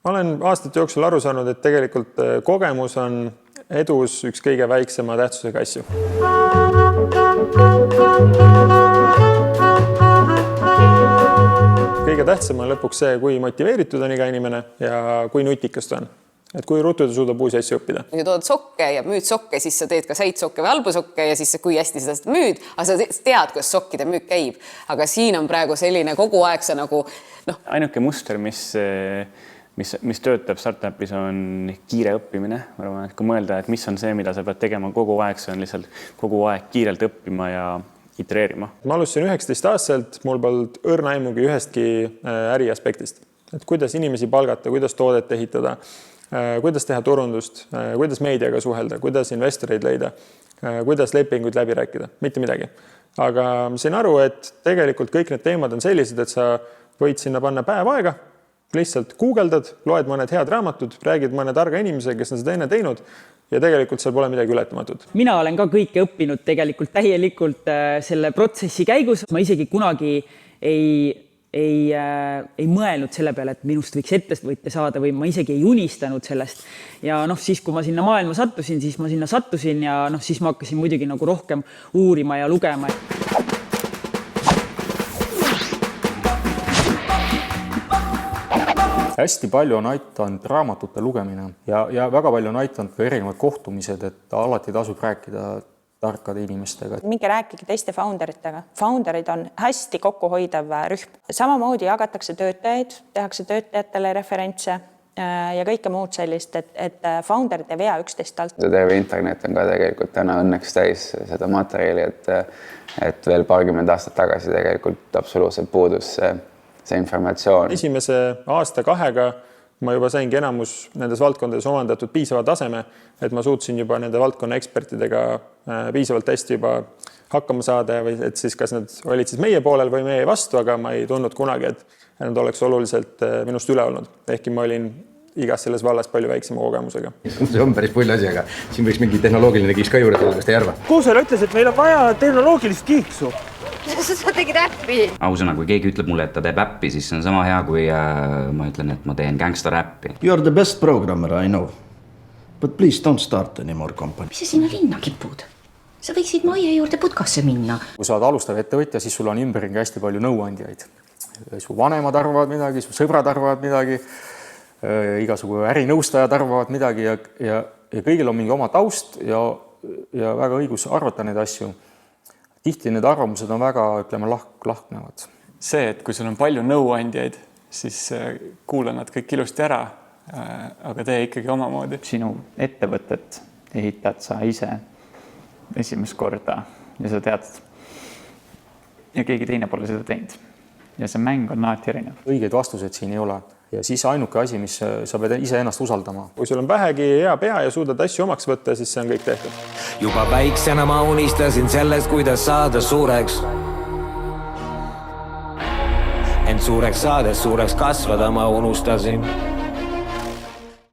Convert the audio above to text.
Ma olen aastate jooksul aru saanud, et tegelikult kogemus on edus üks kõige väiksema tähtsusega asju. Kõige tähtsam on lõpuks see, kui motiveeritud on iga inimene ja kui nutikas ta on. Et kui ruttu ta suudab uusi asju õppida. Kui tood sokke ja müüd sokke, siis sa teed ka säid sokke või halbu sokke ja siis kui hästi sa seda müüd, aga sa tead, kuidas sokkide müük käib. Aga siin on praegu selline kogu aeg sa nagu... Ainuke muster, mis töötab startupis, on kiire õppimine. Ma arvan, et kui mõelda, et mis on see, mida sa pead tegema kogu aeg, see on lihtsalt kogu aeg kiirelt õppima ja itereerima. Ma alustasin 19-aastaselt, mul polnud õrna aimugi ühestki äri aspektist. Et kuidas inimesi palgata, kuidas toodet ehitada, kuidas teha turundust, kuidas meediaga suhelda, kuidas investoreid leida, kuidas lepinguid läbi rääkida, mitte midagi. Aga sain aru, et tegelikult kõik need teemad on sellised, et sa võid sinna panna päev aega, lihtsalt guugeldad, loed mõned head raamatud, räägid mõne targa inimese, kes on seda enne teinud ja tegelikult seal pole midagi ületamatut. Mina olen ka kõike õppinud tegelikult täielikult selle protsessi käigus. Ma isegi kunagi ei mõelnud selle peale, et minust võiks ettevõtja saada või ma isegi ei unistanud sellest. Ja siis, kui ma sinna maailma sattusin, siis ma sinna sattusin ja siis ma hakkasin muidugi nagu rohkem uurima ja lugema. Hästi palju on aitanud raamatute lugemine ja väga palju on aitanud ka erinevad kohtumised, et alati tasub rääkida tarkade inimestega. Minge rääkige teiste founderitega. Founderid on hästi kokkuhoidav rühm. Samamoodi jagatakse töötajaid, tehakse töötajatele referentse ja kõike muud sellist, et founderid ei vea üksteist alt. Terve internet on ka tegelikult täna õnneks täis seda materjali, et veel paarkümmend aastat tagasi tegelikult absoluutselt puudus see informatsioon. Esimese aasta-kahega ma juba saingi enamus nendes valdkondades omandatud piisava taseme, et ma suutsin juba nende valdkonna ekspertidega piisavalt hästi juba hakkama saada, või et siis kas nad olid siis meie poolel või meie vastu, aga ma ei tundnud kunagi, et nad oleks oluliselt minust üle olnud. Ehkki ma olin igas selles vallas palju väiksema kogemusega. See on päris pull asi, aga siin võiks mingi tehnoloogiline kiiks ka juurde tulla, kas te ei arva? Kuusel ütles, et meil on vaja tehnoloogilist kiiksu. Sa tegid äppi. Ausõna, kui keegi ütleb mulle, et ta teeb äppi, siis see on sama hea, kui ma ütlen, et ma teen gangster äppi. You are the best programmer, I know. But please don't start anymore company. Mis sa sinna linna kipud? Sa võiksid Maie juurde putkasse minna. Kui sa oled alustav ettevõtja, siis sul on ümberringi hästi palju nõuandjaid. Su vanemad arvavad midagi, su sõbrad arvavad midagi, igasugu ärinõustajad arvavad midagi ja kõigil on mingi oma taust ja väga õigus arvata neid asju. Tihti need arvamused on väga, ütleme, lahknevad. See, et kui sul on palju nõuandjaid, siis kuula nad kõik ilusti ära, aga tee ikkagi omamoodi. Sinu ettevõtet ehitad sa ise esimest korda ja sa tead, ja keegi teine pole seda teinud. Ja see mäng on alati erinev. Õigeid vastuseid siin ei ole. Ja siis ainuke asi, mis sa pead ise ennast usaldama. Kui sul on vähegi hea pea ja suudad asju omaks võtta, siis see on kõik tehtud. Juba väiksena ma unistasin sellest, kuidas saada suureks. Ent suureks saades suureks kasvada ma unustasin.